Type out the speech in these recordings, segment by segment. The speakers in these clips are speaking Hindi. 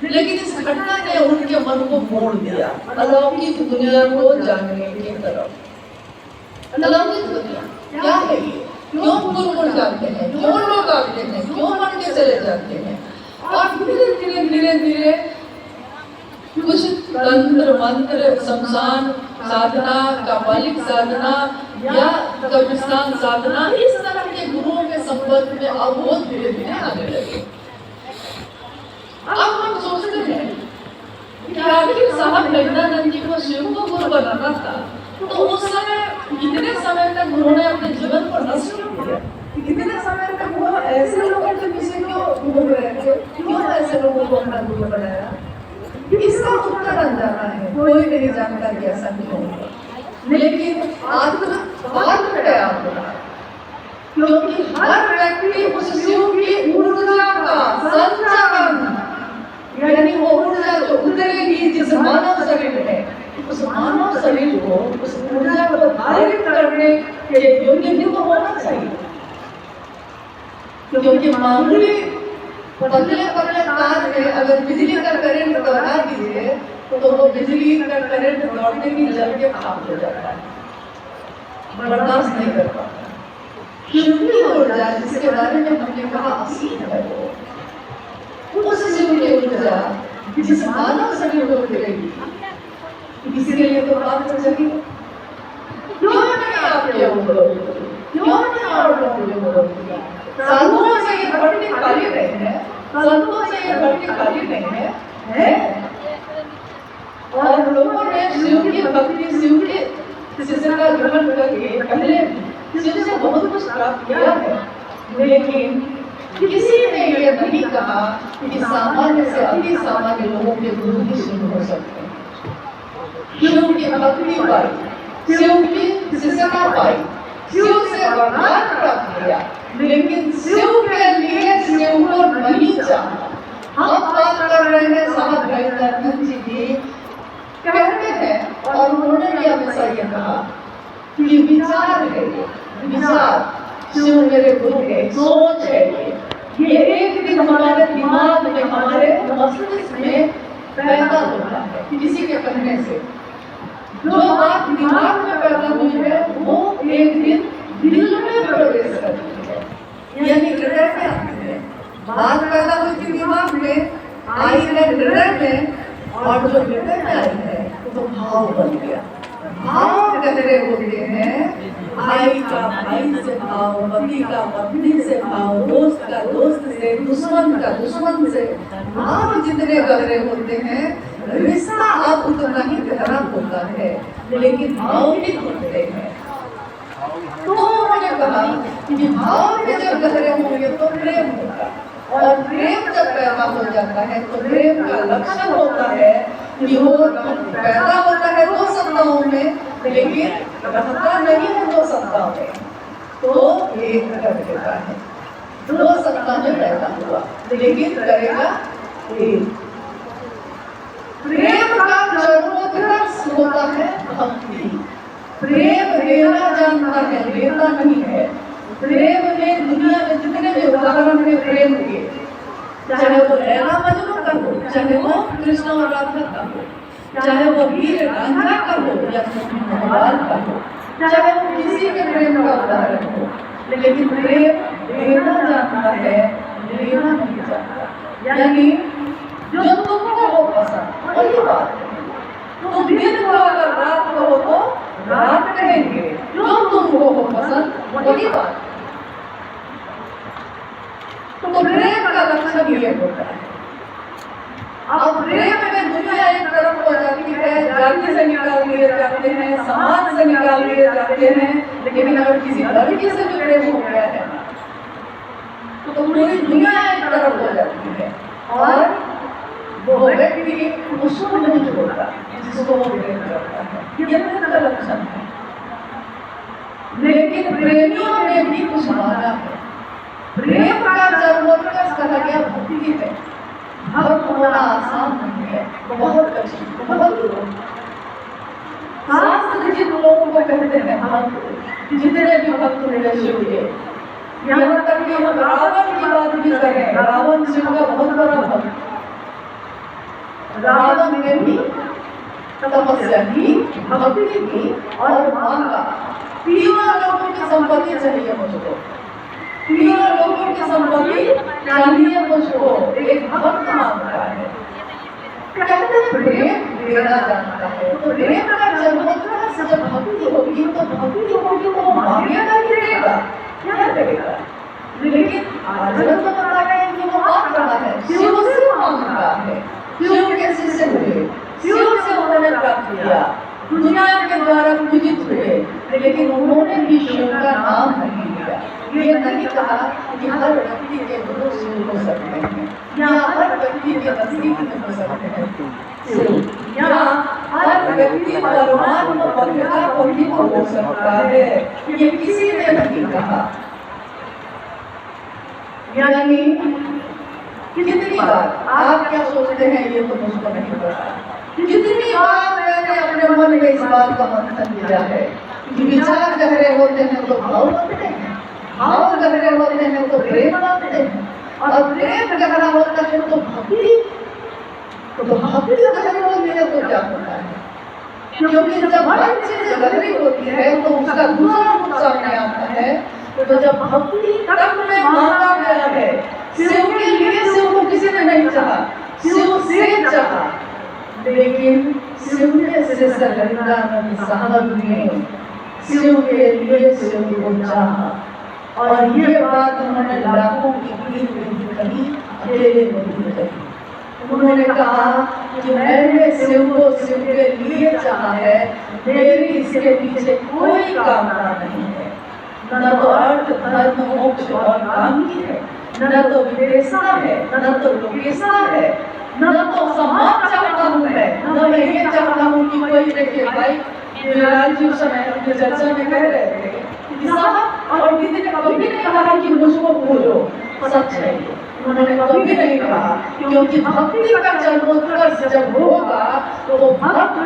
लेकिन इस घटना ने उनके मन को मोड़ दिया अलौकिक दुनिया को जानने की तरफ। अलौकिक दुनिया क्या है ये? क्यों मुड़ जाते हैं, क्यों लोग आते हैं, क्यों मन के चले जाते हैं? और धीरे धीरे धीरे धीरे कुछ तंत्र मंत्र, शमशान साधना, कापालिक साधना या कब्रिस्तान साधना, इस तरह के गुरुओं के संपर्क में अब वो धीरे धीरे आने लगे। अब हम सोचते हैं कि आखिर साहब गजानंद जी को शिव को गुरु बनाना था, तो उस समय कितने समय तक उन्होंने अपने जीवन को नष्ट किया? कितने समय तक वो ऐसे लोगों के पीछे क्यों घूम रहे थे? क्यों ऐसे लोगों को अपना गुरु बनाया? इसका उत्तर अनजाना है, कोई नहीं जानता कि ऐसा क्यों हुआ। लेकिन आत्म गया होगा, क्योंकि हर व्यक्ति उस शिव की ऊर्जा का संचालन, यानी वो ऊर्जा जो उतरेगी जिस मानव शरीर में, उस मानव शरीर को उस ऊर्जा को धारित करने के योग्य भी तो होना चाहिए। क्योंकि मामूली पतले पतले तार में अगर बिजली का करंट दौड़ा दीजिए तो वो बिजली का करंट दौड़ने की जल के खाक हो जाता है, बर्दाश्त नहीं कर पाता। शिव की ऊर्जा जिसके बारे में हमने कहा असीम है, वो उस शिव की ऊर्जा जिस मानव शरीर को मिलेगी, इसके लिए तो बात कर सके। क्यों नहीं आप क्यों नहीं आप साधुओं से ये धरती खाली नहीं है, संतों से ये धरती खाली नहीं है, और लोगों ने शिव की भक्ति, शिव के शिष्यता ग्रहण करके पहले शिव से बहुत कुछ प्राप्त किया है, लेकिन किसी ने ये नहीं कहा कि सामान्य से अति सामान्य लोगों के गुरु भी शिव हो सकते हैं। शिव की भक्ति पाई, शिव की शिष्यता पाई, शिव से वरदान प्राप्त किया, लेकिन शिव के लिए शिव को नहीं चाहा। हम बात कर रहे हैं साहब गजानंद जी की, कहते हैं और उन्होंने भी हमेशा ये कहा कि विचार है, विचार शिव मेरे गुरु है, सोच है, ये एक दिन हमारे दिमाग में, हमारे मस्तिष्क में पैदा होता है किसी के कहने से। जो बात दिमाग में पैदा हुई है वो एक दिन दिल में प्रवेश करती है, यानी हृदय में आती है। बात पैदा हुई थी दिमाग में, आई है हृदय में, और जो हृदय में आई है तो भाव बन गया। भाव गहरे होते हैं, भाई का भाई से भाव, पति का पत्नी से भाव, दोस्त का दोस्त से, दुश्मन का दुश्मन से, भाव जितने गहरे होते हैं रिश्ता अब उतना ही गहरा होता है, लेकिन भाव भी होते हैं। तो उन्होंने कहा कि भाव के जब गहरे होंगे तो प्रेम होगा, और प्रेम जब पैदा हो जाता है तो प्रेम का लक्षण होता है कि वो पैदा होता है दो सत्ताओं में, लेकिन रहता नहीं है दो सत्ताओं में, तो एक कर देता है। दो सत्ता में पैदा हुआ लेकिन करेगा एक। प्रेम का चरमोत्कर्ष होता है भक्ति। प्रेम लेना जानता है, लेता नहीं है। प्रेम में दुनिया में जितने भी उदाहरण है प्रेम के, चाहे वो लैला मजनू का हो, चाहे वो कृष्ण और राधा का हो, चाहे वो वीर रांझा का हो या भगवान का हो, चाहे वो किसी के प्रेम का उदाहरण हो, लेकिन प्रेम लेना जानता है, लेना नहीं जानता। यानी जो तुमको हो पसंद वही बात है। तुम दिन को अगर रात को हो तो रात कहेंगे, जो तुमको हो पसंद वही बात। तो प्रेम का लक्षण ये होता है। अब प्रेम में दुनिया एक तरफ हो जाती है, जाति से निकाल दिए जाते हैं, समाज से निकाल दिए जाते हैं, लेकिन अगर किसी लड़की से भी प्रेम हो गया है तो पूरी दुनिया एक तरफ हो जाती है, और वो व्यक्ति उसको नहीं छोड़ता जिसको वो प्रेम करता है। ये प्रेम का लक्षण है। लेकिन प्रेमियों में भी कुछ माना है। प्रेम का चरमोत्कर्ष कहा गया भक्ति है। भक्त होना आसान नहीं है, बहुत कठिन, बहुत दूर। शास्त्र जिन लोगों को कहते हैं भक्त, जितने भी भक्त हुए शिव के, यहाँ तक कि हम रावण की बात भी करें, रावण शिव का बहुत बड़ा भक्त, रावण ने भी तपस्या की, भक्ति की और मांगा तीनों लोगों की संपत्ति चाहिए मुझको, तीनों लोगों की संपत्ति चाहिए मुझको, एक भक्त मांगता है। कहते हैं प्रेम देना जानता है, तो प्रेम का जन्मोत्सव से जब भक्ति होगी तो वो मांगेगा कि देगा, क्या करेगा? लेकिन अर्जुन तो बता रहे हैं कि वो मांग रहा है, शिव से मांग रहा है, शिव के शिष्य हुए, शिव से उन्होंने प्राप्त किया, दुनिया के द्वारा पूजित हुए, लेकिन उन्होंने भी शिव का नाम नहीं लिया। ये नहीं कहा कि हर व्यक्ति के गुरु शिव हो सकते हैं या हर व्यक्ति के नजदीक में हो सकते हैं शिव, या हर व्यक्ति परमात्मा भक्ता को भी हो सकता है, ये किसी ने नहीं कहा। यानी कितनी बार आप क्या सोचते हैं ये तो मुझको नहीं पता, कितनी बार मैंने अपने मन में इस बात का मंथन किया है कि विचार गहरे होते हैं तो भाव बनते हैं, भाव गहरे होते हैं तो प्रेम बनते हैं, और प्रेम गहरा होता है तो भक्ति, तो भक्ति गहरी होती है तो क्या होता है? क्योंकि जब हर चीज गहरी होती है तो उसका दूसरा रूप सामने आता है। तो जब भक्ति तब में मांगा गया है, शिव के लिए शिव को किसी ने नहीं चाहा, शिव से चाहा, लेकिन शिव ने से गंगानंद साहब ने शिव के लिए शिव को चाहा, और ये बात उन्होंने लाखों की भीड़ में कही, अकेले नहीं कही। उन्होंने कहा कि मैंने शिव को शिव के लिए चाहा है, मेरी इसके पीछे कोई कामना नहीं है, न तो अर्थ धर्म मोक्ष और काम की है, न तो विदेशा है, न तो लोकेशा है, न तो समाज चाहता हूँ मैं, न मैं ये चाहता हूँ कि कोई देखे। भाई लाल जी उस समय अपने चर्चा में कह रहे थे कि साहब, और किसी ने कभी नहीं कहा कि मुझको भूलो, सच है, उन्होंने कभी नहीं कहा, क्योंकि भक्ति का जन्मोत्कर्ष जब होगा तो भक्त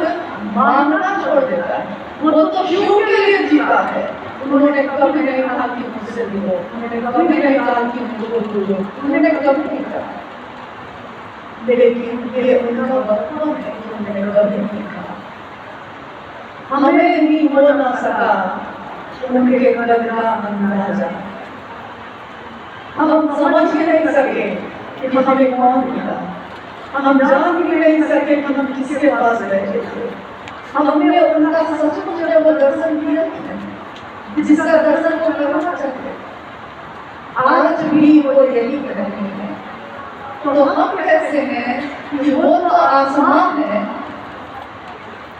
मांगना छोड़ देता है, वो तो शिव के लिए जीता है। उन्होंने कभी नहीं कहा कि मुझसे मिलो, उन्होंने कभी नहीं कहा कि मुझको भूलो, उन्होंने कभी नहीं कहा, लेकिन ये उनका वक्तव्य है कि उन्होंने कभी नहीं कहा। हमें ही हो ना सका उनके कदर का अंदाजा, हम समझ ही नहीं सके कि हमें कौन मिला, हम जान भी नहीं सके कि हम किसके पास बैठे थे, हमने उनका सचमुच में वो दर्शन किया जिसका दर्शन वो करना चाहते, आज भी वो यही कह रहे हैं। तो हम कैसे हैं कि वो तो आसमान है,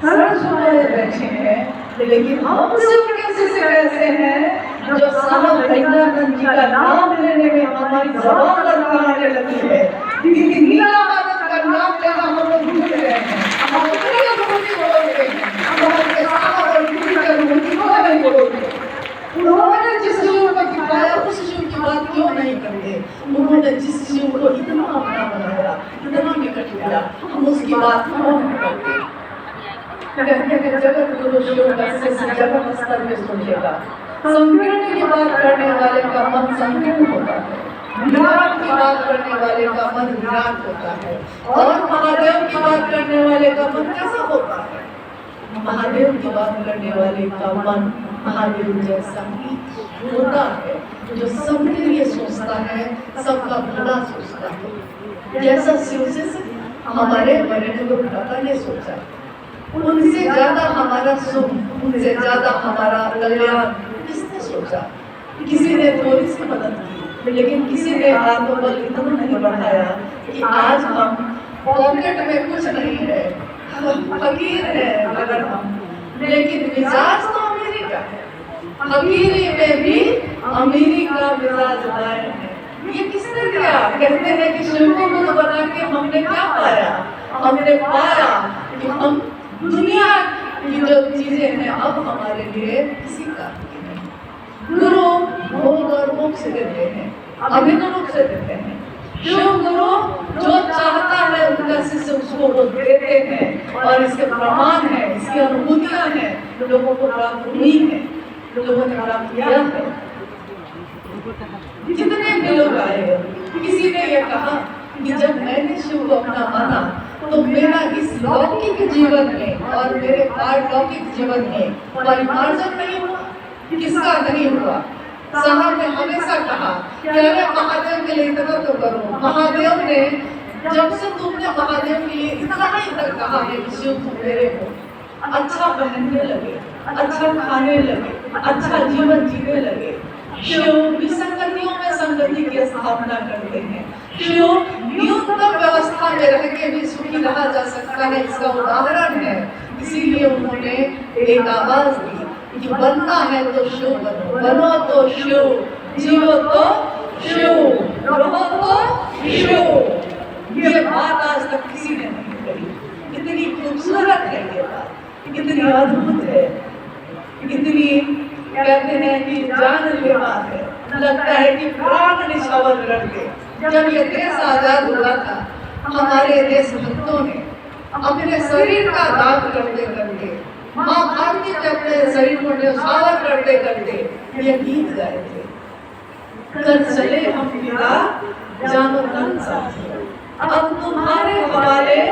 सरस बैठे हैं, लेकिन हम शिव के शिष्य कैसे हैं जो साहब गंगानंद जी का नाम लेने में हमारी जबान लड़खड़ाने लगी है, नीलानंद का नाम लेना हम लोग भूल गए हैं, हम अपनी अनुभूति बोल रहे हैं, हम अपने साहब और गुरु की अनुभूति को नहीं बोल रहे। उन्होंने जिस शिव को दिखाया उस शिव की बात क्यों नहीं करते? उन्होंने जिस शिव को इतना अपना बनाया, इतना निकट किया, हम उसकी बात क्यों नहीं करते? कहते हैं जगत गुरु शिव का शिष्य जगत स्तर में सोचेगा, संकीर्ण की बात करने वाले का मन संकीर्ण होता है, विराट की बात करने वाले का मन विराट होता है, और महादेव की बात करने वाले का मन कैसा होता है? महादेव की बात करने वाले का मन महादेव जैसा ही होता है, जो सबके लिए सोचता है, सबका भला सोचता है। जैसा शिव से हमारे बड़े गुरु भ्राता ने सोचा, उनसे ज्यादा हमारा सुख, उनसे ज्यादा हमारा कल्याण किसने सोचा? किसी ने थोड़ी सी मदद की, लेकिन किसी ने हाथों पर इतना नहीं बढ़ाया कि आज हम पॉकेट में कुछ नहीं है, फकीर है अगर हम, लेकिन मिजाज तो अमीरी का है, फकीरी में भी अमीरी का मिजाज लाए हैं। ये किसने दिया? कहते हैं कि शिव को गुरु बना के हमने क्या पाया? हमने पाया कि हम दुनिया की जो चीजें हैं अब हमारे लिए किसी काम की नहीं। गुरु भोग और मोक्ष देते हैं, अभिन्न रूप से देते हैं। शिव गुरु जो चाहता है उनका शिष्य उसको वो देते हैं, और इसके प्रमाण है, इसकी अनुभूतियां हैं, लोगों को प्राप्त हुई है, लोगों ने प्राप्त किया है। जितने भी लोग आए, किसी ने ये कहा कि जब मैंने शिव को अपना माना तो मेरा इस लौकिक जीवन में और मेरे पारलौकिक जीवन में परिमार्जन नहीं हुआ, किसका नहीं हुआ। साहब ने हमेशा कहा कि अरे महादेव के लिए इतना तो करो। महादेव ने जब से तुमने महादेव के लिए इतना ही तक कहा है कि शिव तुम मेरे हो, अच्छा पहनने लगे, अच्छा खाने लगे, अच्छा जीवन जीने लगे। शिव विसंगतियों में संगति की स्थापना करते हैं। शिव न्यूनतम व्यवस्था में रह के भी सुखी रहा जा सकता है, इसका उदाहरण है। इसीलिए उन्होंने एक आवाज दी कि बनना है तो शिव बनो, बनो तो शिव, जीवो तो शिव, रहो तो शिव। ये बात आज तक किसी ने नहीं कही। इतनी खूबसूरत है ये बात, इतनी अद्भुत है, इतनी कहते हैं कि जानलेवा है। लगता है कि प्राण निछावर कर दे। जब ये देश आजाद हुआ था, हमारे देशभक्तों ने अपने शरीर का दान करते करते, माँ भारती के अपने शरीर को न्यौछावर करते करते ये गीत गाए थे। कर चले हम पिता जानो तन साथी, अब तुम्हारे हवाले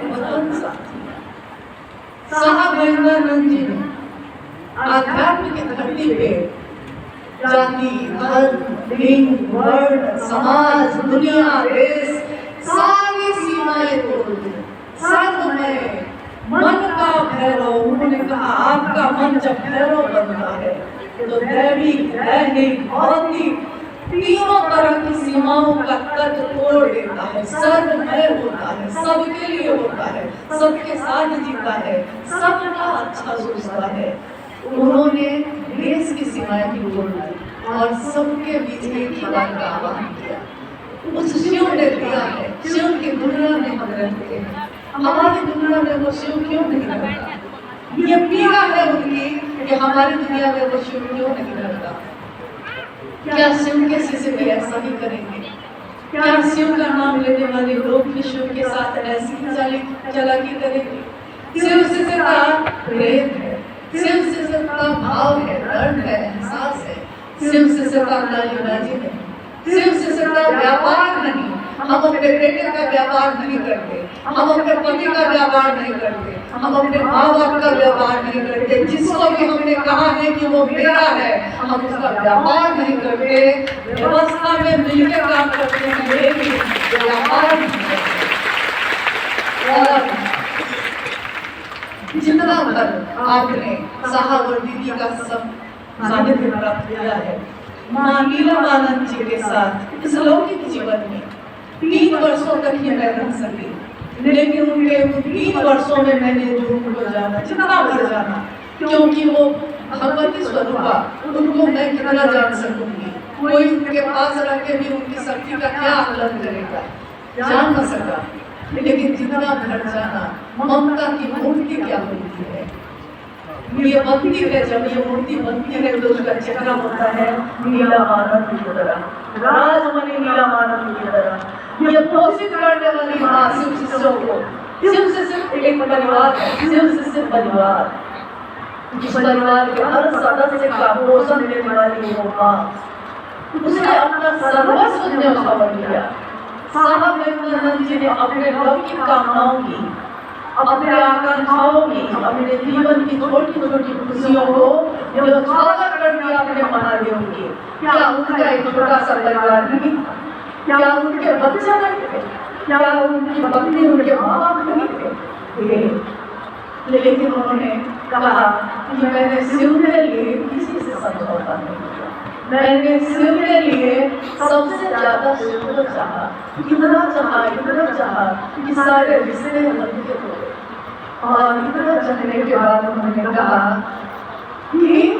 वतन साथी। साहब गंगानंद जी ने आध्यात्म की धरती पे जाति, धर्म, लिंग, वर्ण, समाज, दुनिया, देश, सारी सीमाएं तोड़ दी। सब में मन का भैरव, उन्होंने कहा आपका मन जब भैरव बनता है तो दैविक, दैनिक, भौतिक तीनों तरह की सीमाओं का तट तोड़ देता है। सर्वमय होता है, सबके लिए होता है, सबके साथ जीता है, सबका अच्छा सोचता है। उन्होंने देश की सीमाएं भी तोड़ दी और सबके बीच एक खिलाफ का आह्वान किया। उस शिव ने दिया है। शिव की दुनिया में हम रहते हैं, हमारी दुनिया में वो शिव क्यों नहीं रहता? ये पीड़ा है उनकी कि हमारी दुनिया में वो शिव क्यों नहीं रहता। क्या शिव के शिष्य भी ऐसा ही करेंगे? क्या शिव का नाम लेने वाले लोग भी शिव के साथ ऐसी ही चालाकी करेंगे? शिव शिष्यता प्रेम है, शिव शिष्यता भाव है, दर्द है, एहसास है। शिव शिष्यता नालीबाजी नहीं, शिव शिष्यता व्यापार नहीं। हम अपने बेटे का व्यापार नहीं करते, हम अपने पति का व्यापार नहीं करते, हम अपने माँ बाप का व्यापार नहीं करते। जिसको भी हमने कहा है कि वो मेरा है, हम उसका व्यापार नहीं करते। व्यवस्था में मिलकर काम करते हैं, लेकिन व्यापार नहीं करते। और जितना भर आपने साहब और दीदी का सब सानिध्य प्राप्त किया है, माँ नीलमानंद जी के साथ इस लौकिक जीवन में 3 वर्षों तक ही मैं रह सकी, लेकिन उनके 3 वर्षों में मैंने जो उनको जाना, जितना भर जाना, क्योंकि वो भगवती स्वरूपा, उनको मैं कितना जान सकूंगी। कोई उनके पास रह के भी उनकी शक्ति का क्या आकलन करेगा, जान न सका। लेकिन जितना भर जाना, ममता की मूर्ति क्या होती है, ये बनती है। जब ये मूर्ति बनती है तो उसका चेहरा होता है नीलमानंद की तरह, राजमणि नीलमानंद की तरह। ये पोषित करने वाली माँ शिव शिष्यों को, शिव से सिर्फ एक परिवार है, शिव से सिर्फ परिवार, जिस परिवार के हर सदस्य का पोषण देने वाली वो माँ, उसने अपना सर्वस्व न्यौछावर किया। साहब गंगानंद जी ने अपने लौकिक कामनाओं की, अपने आकांक्षाओं की, अपने जीवन की छोटी छोटी खुशियों को न्यौछावर कर दिया अपने महादेव की। क्या उनका एक छोटा सा परिवार नहीं था? क्या उनके बच्चे नहीं थे? क्या उनकी पत्नी, उनके माँ बाप नहीं थे? लेकिन उन्होंने कहा कि मैंने शिव के लिए किसी से समझौता नहीं किया, मैंने शिव के लिए सबसे ज्यादा शिव को चाहा, इतना चाहा कि सारे रिश्ते बंधे हो गए। और इतना चाहने के बाद उन्होंने कहा कि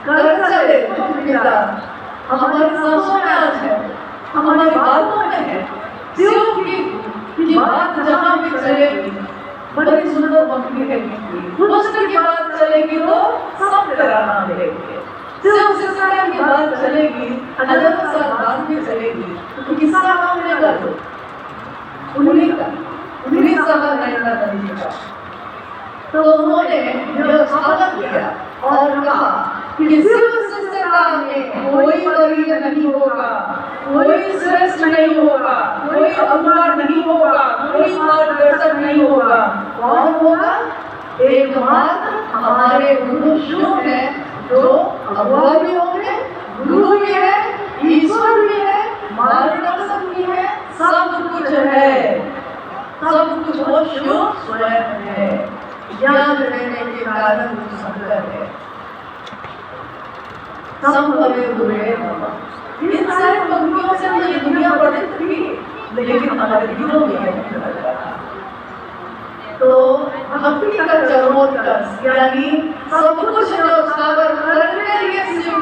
कर चले पिता, हमारी सांसों में आज है, हमारी बातों में है। शिव की बात जहाँ भी चलेगी बड़ी सुंदर भक्ति है, कृष्ण की बात चलेगी तो सब तेरा नाम लेंगे। शिव शिष्यता की बात चलेगी, हजारों साल बाद में चलेगी, तो किसका नाम लेगा? तो उन्हीं साहब गंगानंद जी का। तो उन्होंने न्यौछावर किया और कहा कि शिव शिष्य सभ्यता में कोई वरीय नहीं होगा, कोई श्रेष्ठ नहीं होगा, कोई अगुआ नहीं होगा, कोई मार्गदर्शक नहीं होगा। कौन होगा? एकमात्र हमारे गुरु शिव है, जो अगुआ भी होंगे, गुरु भी है, ईश्वर भी है, मार्गदर्शक भी है, सब कुछ है। सब कुछ वो शिव स्वयं है। ज्ञान रहने के कारण वो शंकर है। संभवे गुरुवे नमः। इन सारे पंक्तियों से ये दुनिया पढ़ती थी, लेकिन हमारे दिलों में नहीं लगा। तो भक्ति का चरमोत्कर्ष यानी सब कुछ जो सागर करने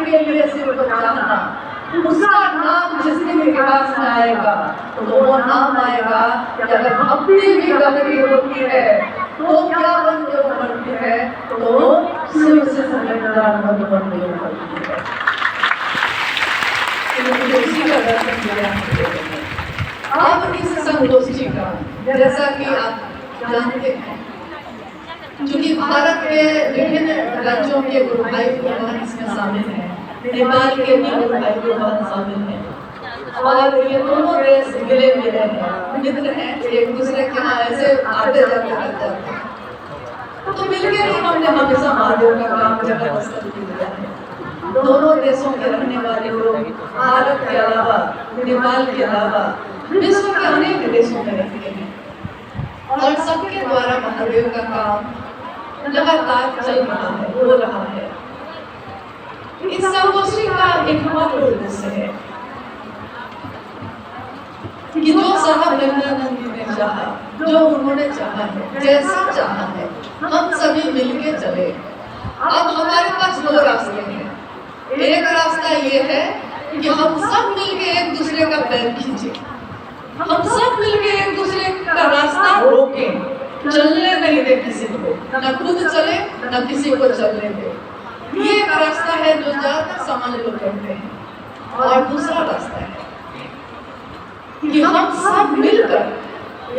के लिए शिव को जानना, उसका नाम जिस दिन इतिहास में आएगा तो वो नाम आएगा कि अगर भक्ति भी गहरी होती है तो क्या बनती है, तो शिव से संबंधित बनती है। उसी का दर्शन किया। अब इस संगोष्ठी का, जैसा कि आप जानते हैं, क्योंकि भारत के विभिन्न राज्यों के गुरु भाई बहन इसमें शामिल हैं, नेपाल के भी गुरु भाई बहन शामिल हैं, और ये दोनों देश मिले मिले हैं, मित्र हैं, एक दूसरे के यहाँ ऐसे आते जाते रहते हैं। तो मिलकर ही हमने हमेशा महादेव का काम जगह स्तर किया है। दोनों देशों के रहने वाले लोग भारत के अलावा, नेपाल के अलावा विश्व के अनेक देशों में रहते हैं, और सबके द्वारा महादेव का काम लगातार चल रहा है, हो रहा है। इस संगोष्ठी का एकमात्र उद्देश्य है कि जो साहब गंगानंद जी ने चाहा, जो उन्होंने चाहा है, जैसा चाहा है, हम सभी मिलके चले। अब हमारे पास दो रास्ते हैं। एक रास्ता ये है कि हम सब मिलके एक दूसरे का पैर खींचे, हम सब मिलके एक दूसरे का रास्ता रोकें, चलने नहीं दे किसी को, न खुद चले न किसी को चलने दे। ये एक रास्ता है जो ज्यादातर समाज लोग करते हैं। और दूसरा रास्ता है कि हम सब मिलकर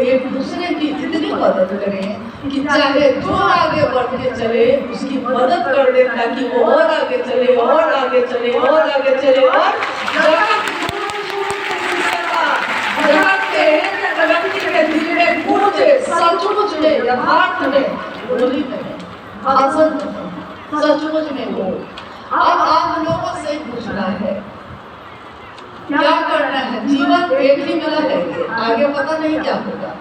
एक दूसरे की इतनी मदद करें कि चाहे जो आगे बढ़ते चले उसकी मदद कर दे, ताकि वो और आगे चले और आगे चले और आगे चले, और जगत के दिल में गूंजे, सचमुच में, यथार्थ में, बोली में, भाषण में, सचमुच में हो। अब आप लोगों से पूछना है क्या करना है। जीवन एक ही मिला है, आगे पता नहीं क्या होगा।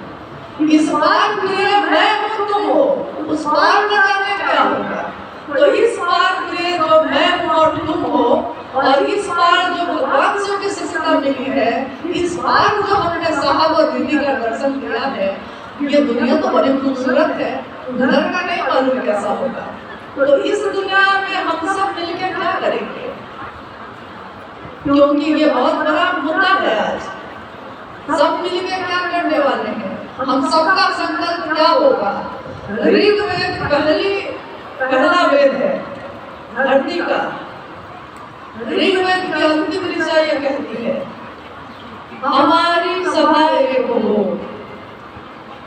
इस बार प्रिय मैं हूँ तुम हो, उस बार न जाने क्या होगा। तो इस बार प्रिय जो मैं हूँ और तुम हो, और इस बार जो भगवान शिव की शिष्यता मिली है, इस बार जो हमने साहब और दीदी का दर्शन किया है, ये दुनिया तो बड़ी खूबसूरत है, उधर का नहीं मालूम कैसा होगा। तो इस दुनिया में हम सब मिलकर क्या करेंगे, क्योंकि ये बहुत बड़ा मुद्दा है। आज सब मिलकर क्या करने वाले हैं, हम सबका संकल्प क्या होगा। ऋग्वेद पहला वेद है धरती का। ऋग्वेद की अंतिम ऋचा ये कहती है, हमारी सभा एक हो,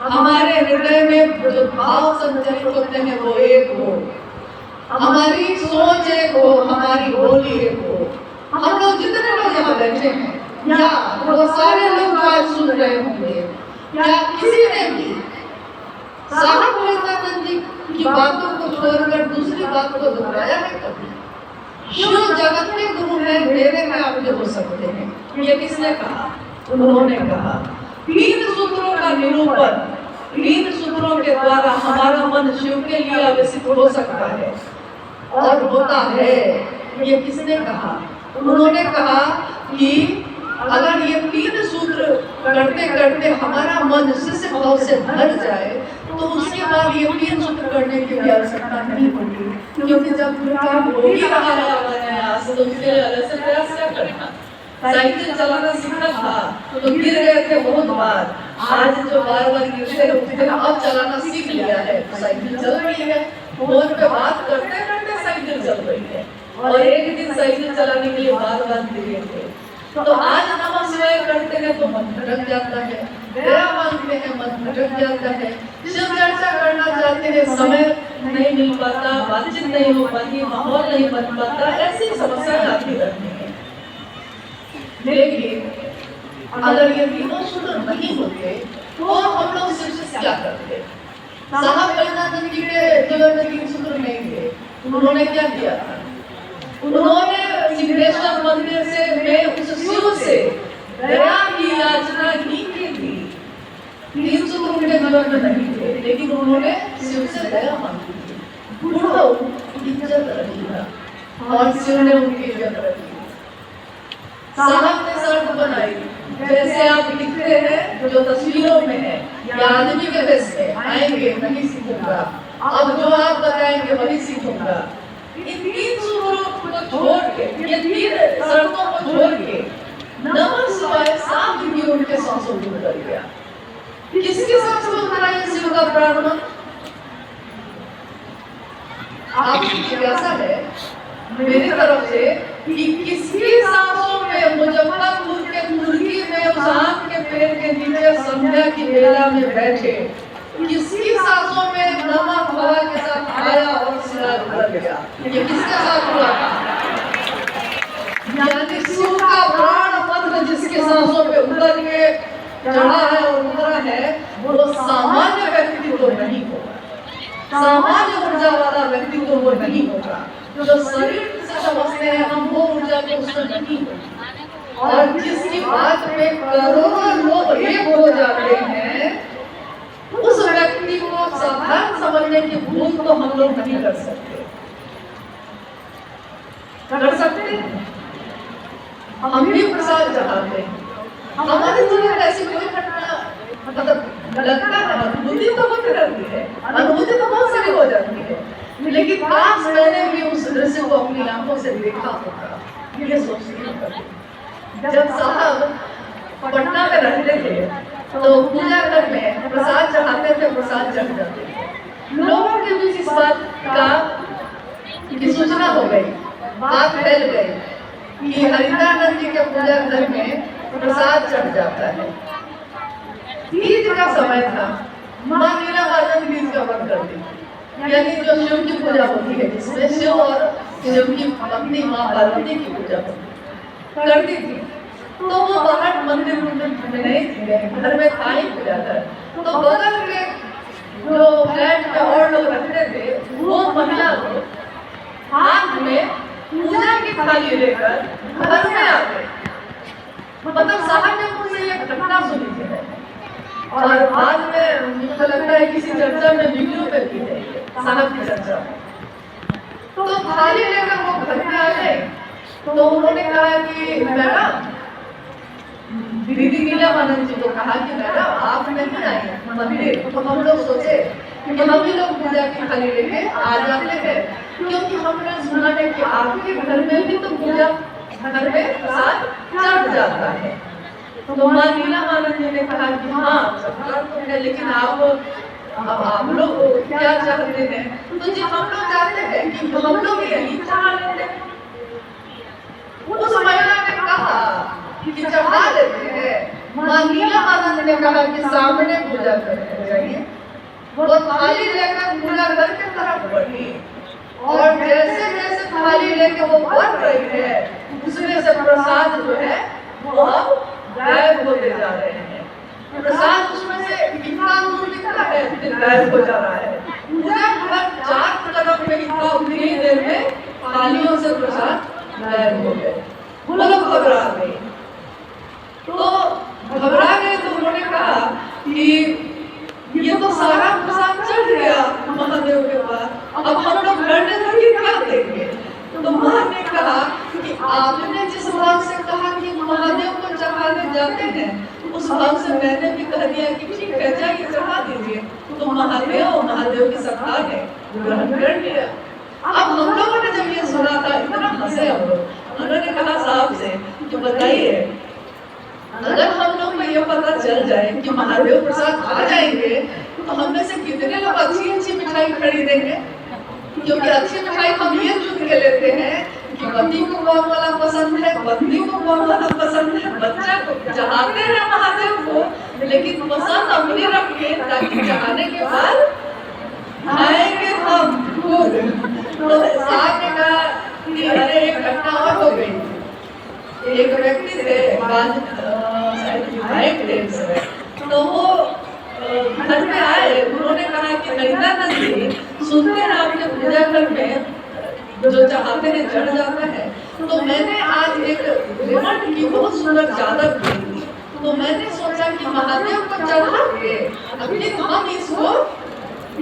हमारे हृदय में जो भाव संचालित होते हैं वो एक हो, हमारी सोच एक हो, हमारी बोली एक हो। हम लोग जितने लोग यहाँ बैठे हैं, या वो सारे लोग जो आज सुन रहे होंगे, या किसी ने भी साहब गंगानंद जी की बातों को छोड़कर दूसरी बात को दोहराया है कभी? शिव जगत के गुरु है, मेरे में आपके हो सकते हैं। ये किसने कहा? उन्होंने कहा। 3 सूत्रों का निरूपण, 3 सूत्रों के द्वारा हमारा मन शिव के लिए आवेशित हो सकता है और होता है। ये किसने कहा? उन्होंने कहा कि अगर ये 3 सूत्र करते करते हमारा मन शिष्य भाव से भर जाए तो उसके बाद ये 3 सूत्र करने की भी आवश्यकता नहीं होगी, क्योंकि जब काम हो ही रहा है आज तो इसके लिए अलग से प्रयास क्या करना। साइकिल चलाना सीखा था तो गिर गए थे बहुत बार, आज जो बार बार गिरते उठते अब चलाना सीख लिया है, साइकिल चल रही है। फोन पे बात करते करते साइकिल चल रही है, और एक दिन साइकिल चलाने के लिए बार बार गिरे थे। तो आज नमः शिवाय करते हैं तो मन भटक जाता है, दया मांगते हैं मन भटक जाता है, शिव चर्चा करना चाहते हैं समय नहीं मिल पाता, बातचीत नहीं हो पाती, माहौल नहीं बन पाता, ऐसी समस्या अगर ये तीनों सूत्र नहीं होते तो हम लोग शिष्य क्या करते? साहब प्रेमानंद जी के जीवन में तीन सूत्र नहीं थे। उन्होंने क्या किया था? उन्होंने सिद्धेश्वर मंदिर से में उस शिव से दया की याचना ही की थी। तीन सूत्र उनके जीवन में नहीं थे, लेकिन उन्होंने शिव से दया मांगी थी। बूढ़ा इज्जत रखी था और शिव ने उनकी इज्जत रखी। साहब ने शर्त बनाई, जैसे आप लिखते हैं जो तस्वीरों में है या आदमी के वेश में आएंगे नहीं सीखूंगा, अब जो आप बताएंगे वही सीखूंगा। इन तीन सूत्रों को छोड़ के, ये तीन शर्तों को छोड़ के नमः शिवाय साफ भी उनके सांसों में उतर गया। किसके सांस में उतरा ये शिव का प्राण? आपकी जिज्ञासा है मेरी तरफ से कि किसकी सांसों में मुजफ्फरपुर के मुर्गी में उस आम के पेड़ के नीचे संध्या की बेला में बैठे, किसकी सांसों में नमक हवा के साथ आया और सिरा उतर गया? ये किसके साथ हुआ था? यानी शिव का प्राण मंत्र जिसके सांसों पे उतर के चढ़ा है और उतरा है, वो सामान्य व्यक्ति तो नहीं होगा, सामान्य ऊर्जा वाला व्यक्ति तो वो नहीं होगा। जो शरीर से समझते हैं हम, वो ऊर्जा तो उसमें नहीं होगी। और जिसकी बात पे करोड़ों लोग एक हो जाते हैं, उस व्यक्ति को साधारण समझने की भूल तो हम लोग नहीं कर सकते। कर सकते हैं? हम भी प्रसाद चढ़ाते हैं। हमारे जीवन में ऐसी कोई घटना मतलब लगता है, अनुभूति तो बहुत रहती है, अनुभूति तो बहुत सारी हो जाती है, लेकिन काश मैंने भी उस दृश्य को अपनी आंखों से देखा होता, ये सोचती हूँ। जब साहब पटना में रहते थे तो पूजा घर में प्रसाद चढ़ाते थे, प्रसाद चढ़ जाते थे। लोगों के बीच इस बात का की सूचना हो गई, बात फैल गई कि हरिदानंद जी के पूजा घर में प्रसाद चढ़ जाता है। तीज का समय था, माँ नीलामाधव तीज का व्रत करती थी, यानी जो शिव की पूजा होती है, जिसमें शिव और शिव की पत्नी माँ पार्वती की पूजा करती थी। तो वो बाहर मंदिर में नहीं थे, घर में था ही पूजा कर। तो बगल के जो फ्लैट में और लोग रहते थे, वो महिला लोग हाथ में पूजा की थाली लेकर घर में आ गए। मतलब साहब ने मुझसे ये घटना सुनी थी और बाद में मुझे लगता है किसी चर्चा में वीडियो पे भी है साहब की चर्चा। तो थाली लेकर वो घर में आ गए। तो उन्होंने कहा कि मैडम, दीदी नीलामाधव जी को कहा कि मैडम आप नहीं आए मंदिर। तो हम लोग सोचे कि हम भी लोग पूजा की थाली लेके आ जाते हैं, क्योंकि हमने सुना है कि आपके घर में भी तो पूजा घर में प्रसाद चढ़ जाता है। तो माँ नीलामाधव जी ने कहा कि हाँ तो है, लेकिन आप लोग क्या चाहते हैं? तो जी हम लोग चाहते हैं कि हम लोग यही चढ़ा लेते हैं। उस महिला ने कहा कि चढ़ा लेते हैं। माँ नीलामाधव ने कहा कि सामने पूजा करने जाइए। वो थाली लेकर पूजा घर के तरफ बढ़ी और जैसे जैसे थाली लेकर वो बढ़ रही है, उसमें से प्रसाद जो है वो अब गायब होते जा रहे हैं। प्रसाद उसमें से इतना दूर दिखता है, फिर गायब हो जा रहा है। पूजा घर चार तरफ में इतना उतनी ही देर में थालियों से प्रसाद गायब हो गए। वो लोग घबरा गए। तो घबरा गए तो उन्होंने कहा कि ये तो सारा प्रसाद चढ़ गया महादेव के पास, अब हम लोग लड़ने लगे क्या देंगे? तो माँ ने कहा कि आपने जिस भाव से कहा कि महादेव को चढ़ाने जाते हैं, उस भाव से मैंने भी कह दिया कि ठीक है जाइए चढ़ा दीजिए। तो महादेव की सत्ता ने ग्रहण कर लिया। अब हम लोगों ने जब ये सुना था इतना हंसे हम लोग। उन्होंने कहा साहब से कि बताइए, अगर हम लोग को ये पता चल जाए कि महादेव प्रसाद आ जाएंगे तो हम में से कितने लोग अच्छी अच्छी मिठाई खरीदेंगे? क्योंकि अच्छी मिठाई हम ये चुन के लेते हैं कि पति को कौन वाला पसंद है, पत्नी को कौन वाला पसंद है, बच्चा को चाहते हैं महादेव को, लेकिन पसंद अपनी रखें ताकि चाहने के बाद खाएंगे हम खुद। तो साहब ने कहा कि अरे एक घटना और हो गई। एक व्यक्ति थे, शायद घर में आए, उन्होंने कहा कि नंद जी, सुनते हैं आपके पूजा घर में जो चाहते हैं चढ़ जाता है, तो मैंने आज एक रेमंड की बहुत सुंदर चादर खरीदी, तो मैंने सोचा कि महादेव को चढ़ा के फिर हम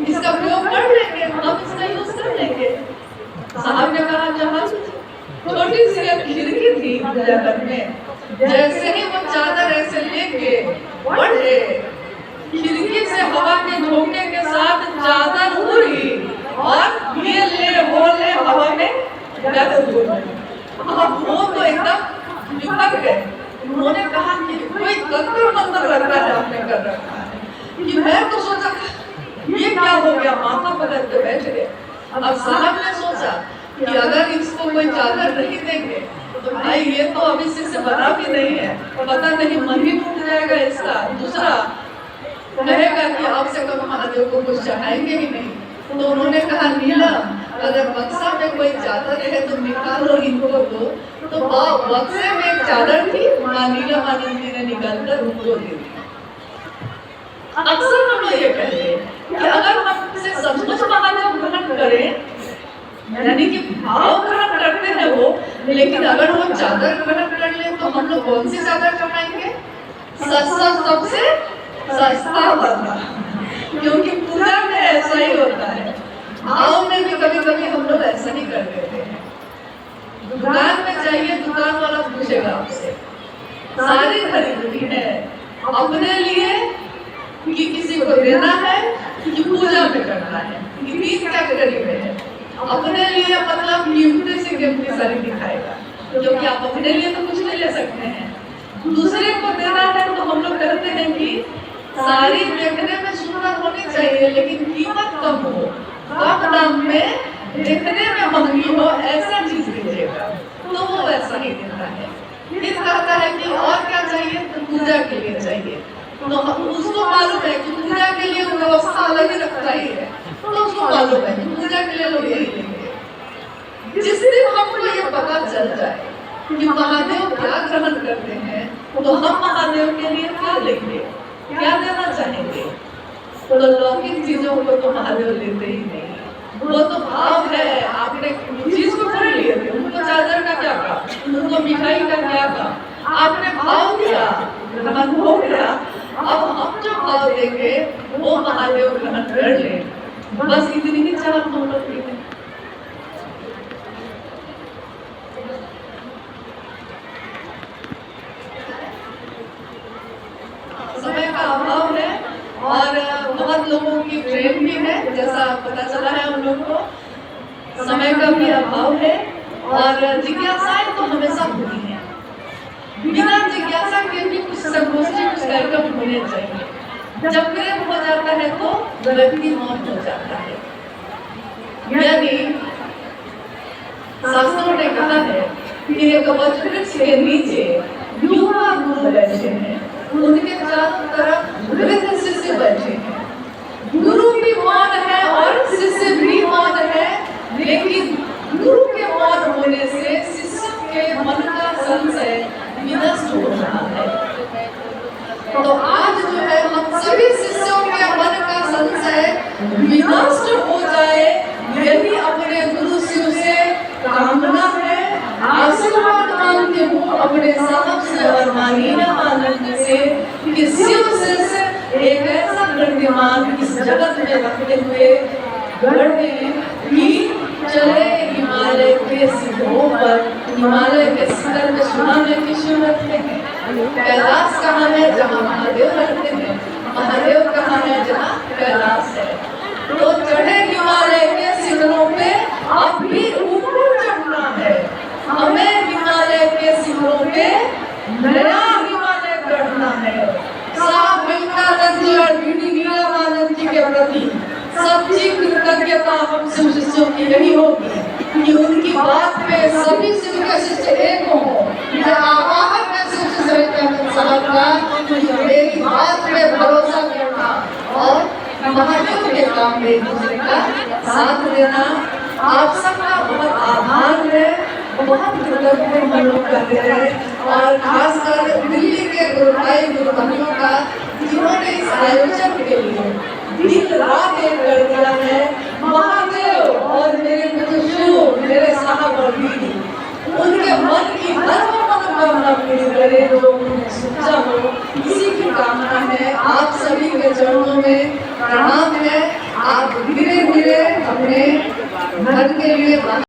इसका प्रयोग कर लेंगे, हम इसका यूज कर लेंगे। साहब ने कहा जहाँ छोटी सी एक खिड़की थी पूजा घर में, जैसे ही वो चादर ऐसे लेके बढ़े, खिड़की से हवा के झोंके के साथ चादर उड़ी और ये ले वो ले हवा में जाकर उड़ गई। अब वो तो एकदम निपट गए। उन्होंने कहा कि कोई तंत्र मंत्र लगता है आपने कर रखा है, कि मैं तो सोचा ये क्या हो गया, माथा पकड़ के बैठ गए। अब साहब ने सोचा कि अगर इसको कोई चादर नहीं देंगे तो भाई ये तो अभी से बना भी नहीं है, पता नहीं मन ही टूट जाएगा इसका। दूसरा कहेगा कि आपसे कभी महादेव को कुछ चढ़ाएंगे ही नहीं। तो उन्होंने कहा नीलम, अगर बक्सा में कोई चादर है तो निकालो इनको दो। तो बक्से में एक चादर थी, माँ नीलम आनंद जी ने निकालकर उनको दे दी। अक्सर हम ये कहते हैं कि अगर हमसे सचमुच महादेव ग्रहण करें, यानी कि भाव ग्रहण करते हैं वो, लेकिन अगर वो चादर ग्रहण कर ले तो हम लोग कौन सी चादर चढ़ाएंगे? सबसे सस्ता वाला, क्योंकि पूजा में ऐसा ही होता है। भाव में भी कभी कभी हम लोग ऐसा ही कर देते हैं। दुकान में जाइए, दुकान वाला पूछेगा आपसे सारी खरीदनी है अपने लिए कि किसी को देना है कि पूजा में करना है, कि बीच कैटेगरी में है। अपने लिए मतलब कीमती से कीमती साड़ी दिखाएगा, क्योंकि आप अपने लिए तो कुछ नहीं ले सकते हैं। दूसरे को देना है तो हम लोग कहते हैं कि साड़ी देखने में सुंदर होनी चाहिए लेकिन कीमत कम हो, कम दाम में, देखने में महंगी हो, ऐसा चीज दीजिएगा। तो वो वैसा ही देता है। फिर कहता है कि और क्या चाहिए? तो पूजा के लिए चाहिए। तो उसको मालूम है कि पूजा के लिए व्यवस्था अलग ही रखता ही है, तो उसको मालूम है कि पूजा के लिए लोग यही लेंगे। जिस दिन हमको ये पता चल जाए कि महादेव क्या ग्रहण करते हैं, तो हम महादेव के लिए क्या लेंगे, क्या देना चाहेंगे? तो लौकिक चीजों को तो महादेव लेते ही नहीं। वो तो भाव है। आपने चीज को खरीद लिए थे, उनको चादर का क्या कहा, उनको मिठाई का क्या कहा, आपने भाव दिया, ग्रहण हो गया। अब हम जो भाव देंगे वो महादेव ग्रहण कर ले। बस इतनी ही चाहत हम लोग की है। समय का अभाव है और बहुत लोगों की ट्रेन भी है, जैसा पता चला है उन लोगों को। समय का भी अभाव है और जिज्ञासाएं तो हमेशा होती हैं। बिना जिज्ञासा के भी कुछ संगोष्ठी, कुछ कार्यक्रम होने चाहिए। जब प्रेम हो जाता है तो व्यक्ति मौन हो जाता है। यानी शास्त्रों ने कहा है कि एक वृक्ष के नीचे युवा गुरु बैठे हैं, उनके चारों तरफ वृद्ध शिष्य बैठे हैं। गुरु भी मौन है और शिष्य भी मौन है, लेकिन गुरु के मौन होने से शिष्य के मन का संशय विनष्ट हो रहा है। तो आज जो है हम सभी शिष्यों के मन का संशय विनष्ट हो जाए, यही अपने गुरु शिव से कामना है। आशीर्वाद मांगते हूँ अपने साहब से और मानीना आनंद से कि शिव से एक ऐसा प्रतिमान इस जगत में रखते हुए गढ़े कि चले हिमालय के शिखरों पर। हिमालय के शिखर में सुनाने की शिव रखते हैं। कैलाश कहाँ है? जहाँ महादेव रहते हैं। महादेव कहाँ है? जहाँ कैलाश है। तो चढ़े हिमालय के शिखरों पे अब भी ऊपर चढ़ना है। हमें हिमालय के शिखरों पे नया हिमालय चढ़ना है। साहब विवेकानंद जी और नीलमानंद जी के प्रति सच्ची कृतज्ञता हम शिव शिष्यों की यही होगी कि उनकी बात पे सभी शिव के शिष्य एक हो। मैं आह्वान में शिव शिष्य विवेकानंद साहब का मेरी बात पे भरोसा करना और महादेव के काम में एक दूसरे का साथ देना। आप सबका बहुत आभार है, बहुत कृतज्ञ मनोज करते हैं और खासकर दिल्ली के गुरु भाई गुरु बहनों का जिन्होंने इस आयोजन के लिए दिन रात एक कर दिया है। महादेव और मेरे गुरु मेरे साहब और दीदी उनके मन की हर वो मनोकामना पूरी करे जो उन्हें सोचा हो, इसी की कामना है। आप सभी के चरणों में